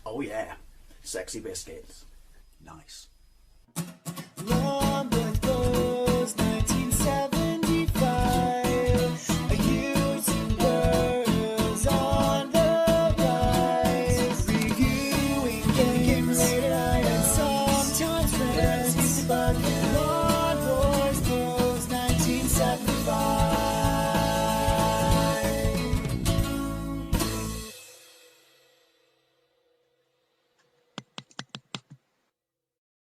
Oh yeah, sexy biscuits. Nice. Long goes 1975. A YouTuber's on the rise. Reviewing games late at night and sometimes friends. But Long goes 1975.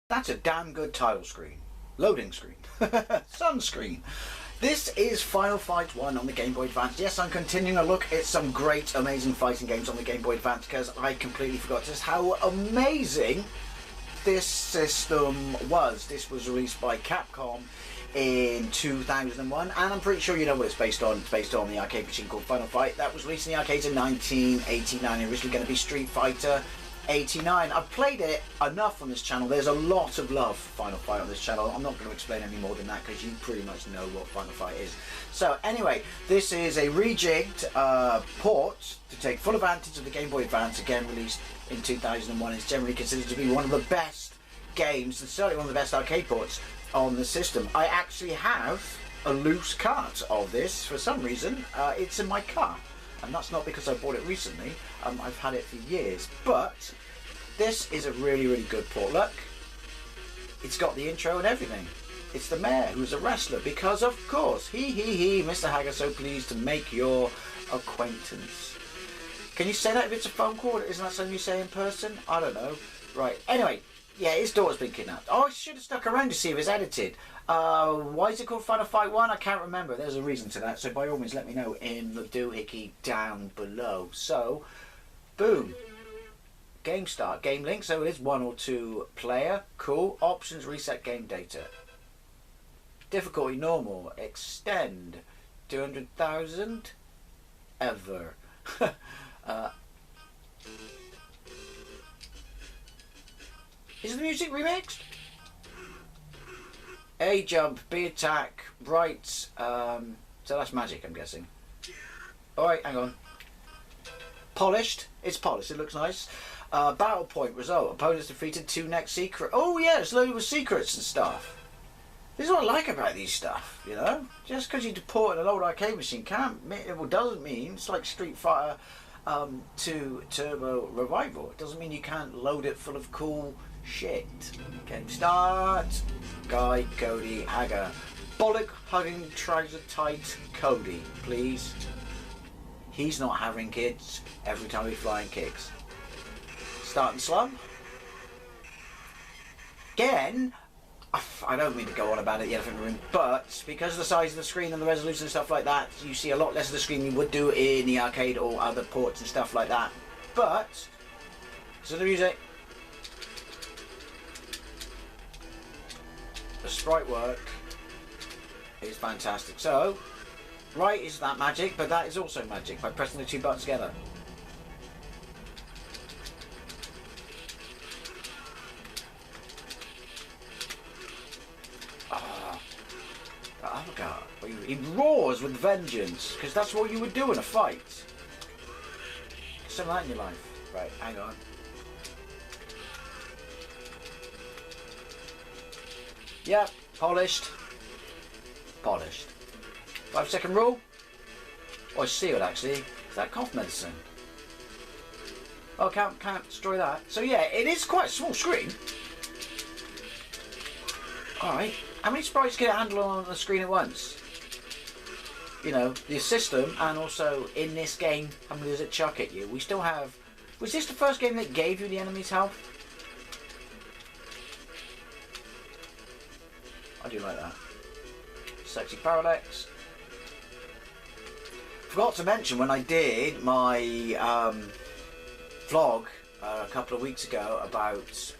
That's a damn good title screen. Loading screen. Sunscreen. This is Final Fight 1 on the Game Boy Advance. Yes, I'm continuing a look at some great, amazing fighting games on the Game Boy Advance because I completely forgot just how amazing this system was. This was released by Capcom in 2001, and I'm pretty sure you know what it's based on. It's based on the arcade machine called Final Fight that was released in the arcades in 1989. Originally going to be Street Fighter 89. I've played it enough on this channel. There's a lot of love for Final Fight on this channel. I'm not going to explain any more than that because you pretty much know what Final Fight is. So anyway, this is a rejigged port to take full advantage of the Game Boy Advance, again released in 2001. It's generally considered to be one of the best games and certainly one of the best arcade ports on the system. I actually have a loose cart of this for some reason. It's in my car. And that's not because I bought it recently. I've had it for years. But this is a really, really good port. Look, it's got the intro and everything. It's the mayor who's a wrestler because, of course, Mr. Hager, so pleased to make your acquaintance. Can you say that if it's a phone call? Isn't that something you say in person? I don't know. Right. Anyway, yeah, his daughter's been kidnapped. Oh, I should have stuck around to see if it's edited. Why is it called Final Fight 1? I can't remember. There's a reason to that. So by all means, let me know in the doohickey down below. So, boom. Game start. Game link. So it is 1 or 2 player. Cool. Options. Reset game data. Difficulty normal. Extend. 200,000. Ever. Is the music remixed? A jump, B attack, right. So that's magic, I'm guessing. Alright, hang on. Polished. It's polished. It looks nice. Battle point result. Opponents defeated 2 next secret. Oh yeah, it's loaded with secrets and stuff. This is what I like about these stuff, you know? Just because you deport an old arcade machine doesn't mean it's like Street Fighter 2 Turbo Revival. It doesn't mean you can't load it full of cool shit. Game start. Guy Cody Hager. Bollock hugging trouser tight Cody, please. He's not having kids every time he flying kicks. Start and slump. Again, I don't mean to go on about it, the elephant in the room, but because of the size of the screen and the resolution and stuff like that, you see a lot less of the screen you would do in the arcade or other ports and stuff like that. But, so the music. The sprite work is fantastic. So, right is that magic, but that is also magic by pressing the 2 buttons together. Oh god, he roars with vengeance, because that's what you would do in a fight. Something like that in your life. Right, hang on. Yeah, polished. Polished. 5-second rule. Oh, it's sealed actually. Is that cough medicine? Oh, can't destroy that. So yeah, it is quite a small screen. Alright. How many sprites can it handle on the screen at once? You know, the system, and also in this game, how many does it chuck at you? We still have... Was this the first game that gave you the enemy's health? I do like that. Sexy Parallax. Forgot to mention when I did my vlog a couple of weeks ago about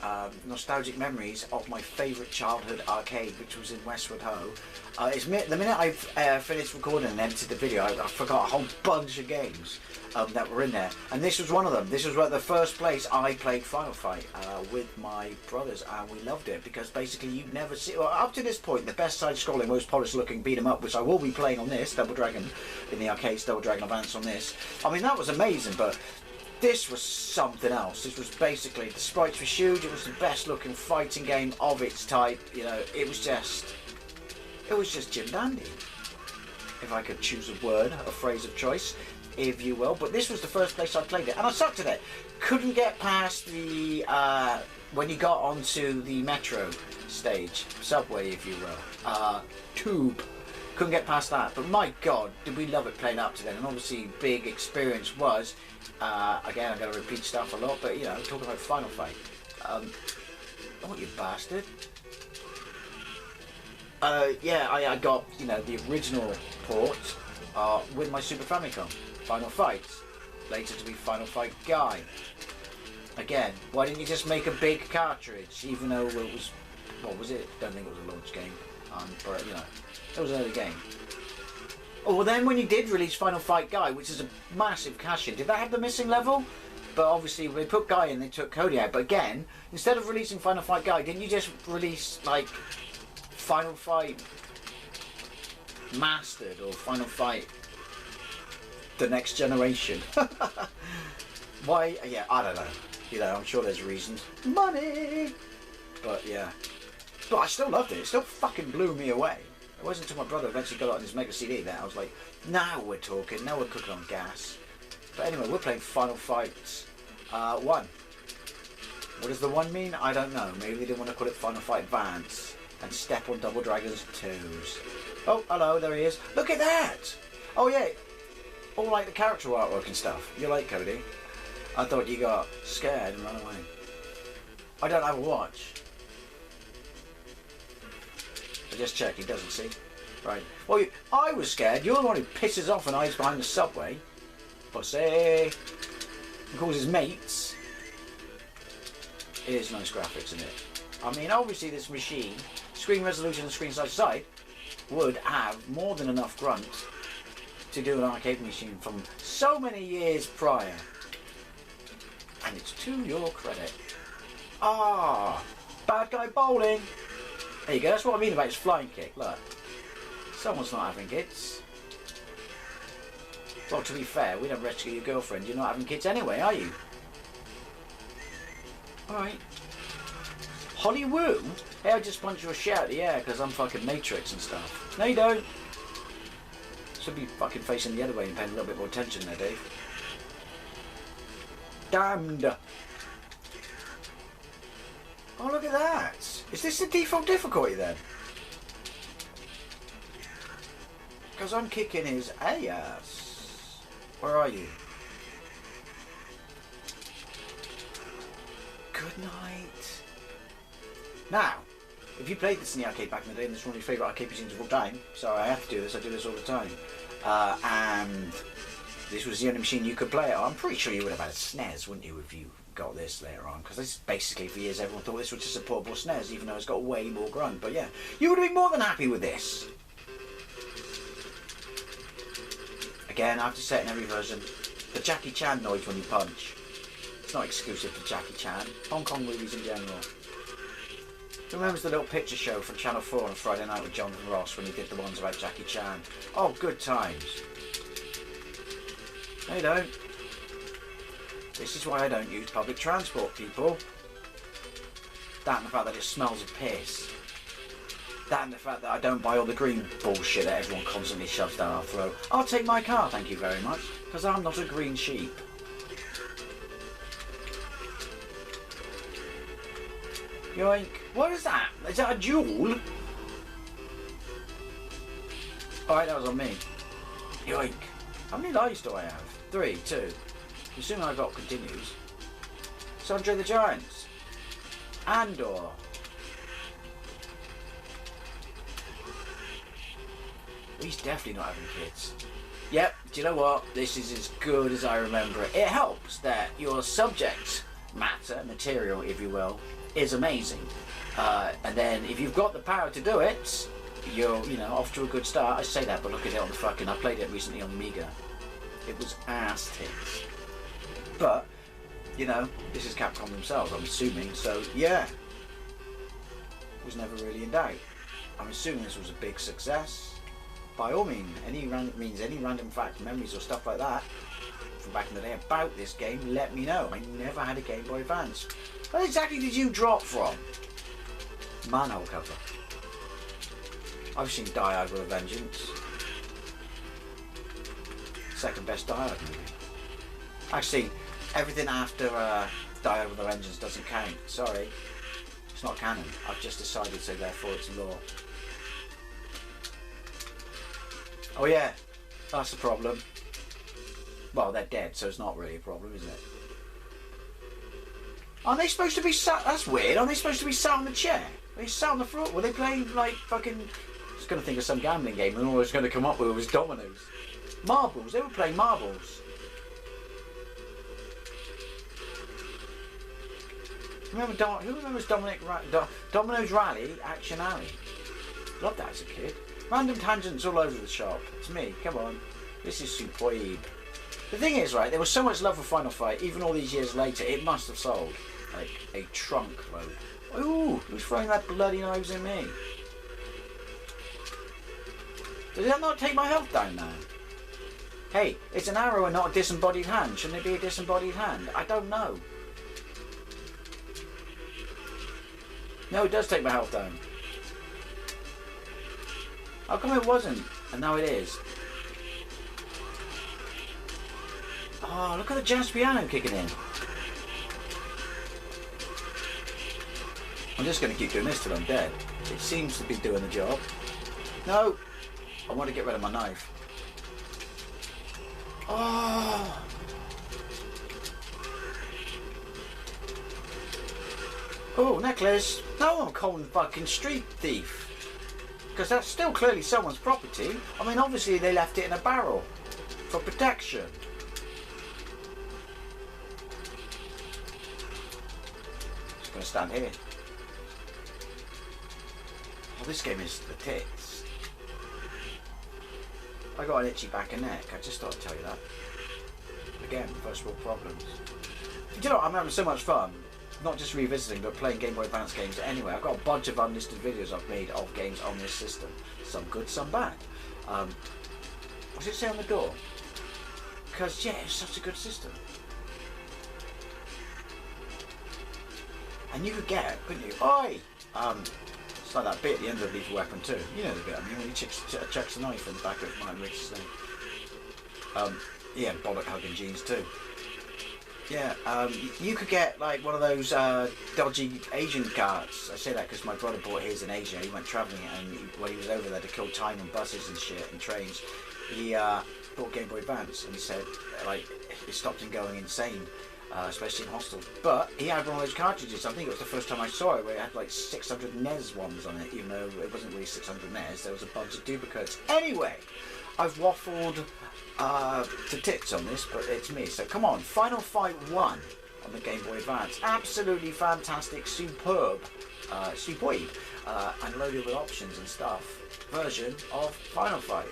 nostalgic memories of my favourite childhood arcade, which was in Westwood Ho. The minute I finished recording and edited the video, I forgot a whole bunch of games that were in there, and this was one of them. This was the first place I played Final Fight with my brothers, and we loved it because basically you'd never see, well, up to this point, the best side-scrolling, most polished looking beat 'em up, which I will be playing on this Double Dragon in the arcades, Double Dragon Advance on this. I mean, that was amazing, but this was something else. This was basically, the sprites were huge, it was the best looking fighting game of its type, you know, it was just Jim Dandy. If I could choose a word, a phrase of choice, if you will. But this was the first place I played it, and I sucked at it. Couldn't get past the, when you got onto the metro stage, subway if you will, tube. Couldn't get past that, but my god, did we love it playing up to then. And obviously big experience was, again I'm going to repeat stuff a lot, but you know, talking about Final Fight. Oh you bastard. Yeah, I got, you know, the original port with my Super Famicom, Final Fight, later to be Final Fight Guy. Again, why didn't you just make a big cartridge, even though it was, what was it? Don't think it was a launch game, but you know, it was an early game. Oh, well then when you did release Final Fight Guy, which is a massive cash-in, did that have the missing level? But obviously when they put Guy in, they took Cody out. But again, instead of releasing Final Fight Guy, didn't you just release, like, Final Fight Mastered or Final Fight The Next Generation? Why? Yeah, I don't know. You know, I'm sure there's reasons. Money! But yeah. But I still loved it. It still fucking blew me away. It wasn't until my brother eventually got it on his Mega CD that I was like, now we're talking, now we're cooking on gas. But anyway, we're playing Final Fight 1. What does the 1 mean? I don't know. Maybe they didn't want to call it Final Fight Advance and step on Double Dragon's toes. Oh, hello, there he is. Look at that! Oh yeah, all like the character artwork and stuff. You like Cody? I thought you got scared and ran away. I don't have a watch. I just checked, he doesn't see. Right. Well, I was scared. You're the one who pisses off and hides behind the subway. Pussy. He calls his mates. It is nice graphics in it. I mean, obviously this machine, screen resolution and screen side to side, would have more than enough grunt to do an arcade machine from so many years prior. And it's to your credit. Ah, bad guy bowling. There you go, that's what I mean about his flying kick, look. Someone's not having kids. Well, to be fair, we don't rescue your girlfriend, you're not having kids anyway, are you? Alright. Holly Woo? Hey, I just punched your shit out of the air because I'm fucking Matrix and stuff. No you don't. Should be fucking facing the other way and paying a little bit more attention there, Dave. Damned. Oh, look at that. Is this the default difficulty then? Because I'm kicking his ass. Where are you? Good night. Now, if you played this in the arcade back in the day, and this is one of your favourite arcade machines of all time, so I have to do this, I do this all the time, and this was the only machine you could play it on, I'm pretty sure you would have had a SNES, wouldn't you, if you got this later on, because this basically for years everyone thought this was just a portable SNES, even though it's got way more grunt, but yeah, you would have been more than happy with this. Again, I have to say it in every version, the Jackie Chan noise when you punch. It's not exclusive to Jackie Chan, Hong Kong movies in general. Who remembers the little picture show from Channel 4 on a Friday night with Jonathan Ross when he did the ones about Jackie Chan? Oh, good times. No you don't. This is why I don't use public transport, people. That and the fact that it smells of piss. That and the fact that I don't buy all the green bullshit that everyone constantly shoves down our throat. I'll take my car, thank you very much, because I'm not a green sheep. Yoink. What is that? Is that a duel? Alright, that was on me. Yoink. How many lives do I have? 3, 2. Assuming I got continues. Sandra the Giants. Andor. He's definitely not having kids. Yep, do you know what? This is as good as I remember it. It helps that your subject matter, material if you will, is amazing. And then if you've got the power to do it, you're, you know, off to a good start. I say that, but look at it on the fucking, I played it recently on Amiga. It was ass tits. But, you know, this is Capcom themselves, I'm assuming, so yeah. Was never really in doubt. I'm assuming this was a big success. By all means, any random fact, memories or stuff like that, from back in the day about this game, let me know. I never had a Game Boy Advance. Where exactly did you drop from? Manhole cover. I've seen Die Hard with a Vengeance. Second best Die Hard movie. Actually, everything after Die Hard with a Vengeance doesn't count. Sorry. It's not canon. I've just decided, so therefore it's law. Oh yeah, that's the problem. Well, they're dead, so it's not really a problem, is it? Aren't they supposed to be sat? That's weird. Aren't they supposed to be sat on the chair? They sat on the floor. Were they playing like fucking? I was going to think of some gambling game, and all I was going to come up with was dominoes, marbles. They were playing marbles. Who remembers Domino's Rally Action Alley? Loved that as a kid. Random tangents all over the shop. It's me. Come on. This is superb. The thing is, right, there was so much love for Final Fight, even all these years later, it must have sold like a trunk load. Ooh, who's throwing that bloody knives at me? Does that not take my health down now? Hey, it's an arrow and not a disembodied hand. Shouldn't it be a disembodied hand? I don't know. No, it does take my health down. How come it wasn't? And now it is. Oh, look at the jazz piano kicking in. I'm just going to keep doing this till I'm dead. It seems to be doing the job. No! I want to get rid of my knife. Oh! Oh, necklace! No, I'm a cold fucking street thief. Because that's still clearly someone's property. I mean, obviously they left it in a barrel. For protection. Just going to stand here. Oh, this game is the tits. I got an itchy back and neck. I just thought I'd tell you that. Again, first world problems. Do you know what? I'm having so much fun. Not just revisiting, but playing Game Boy Advance games anyway. I've got a bunch of unlisted videos I've made of games on this system. Some good, some bad. What's it say on the door? Because, yeah, it's such a good system. And you could get, couldn't you? Oi! It's like that bit at the end of Lethal Weapon 2. You know the bit, I mean, when he chucks a knife in the back of Martin Rich's name. Yeah, bollock hugging jeans too. Yeah, you could get like one of those dodgy Asian carts. I say that because my brother bought his in Asia. He went travelling and when he was over there to kill time on buses and shit and trains, he bought Game Boy Advance and he said like it stopped him going insane, especially in hostels. But he had one of those cartridges. I think it was the first time I saw it where it had like 600 NES ones on it, even though it wasn't really 600 NES. There was a bunch of duplicates. Anyway, I've waffled to tits on this, but it's me. So come on, Final Fight 1 on the Game Boy Advance. Absolutely fantastic, superb, and loaded with options and stuff. Version of Final Fight.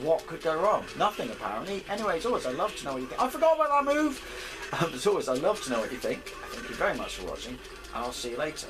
What could go wrong? Nothing, apparently. Anyway, as always, I'd love to know what you think. I forgot about that move! As always, I'd love to know what you think. Thank you very much for watching, and I'll see you later.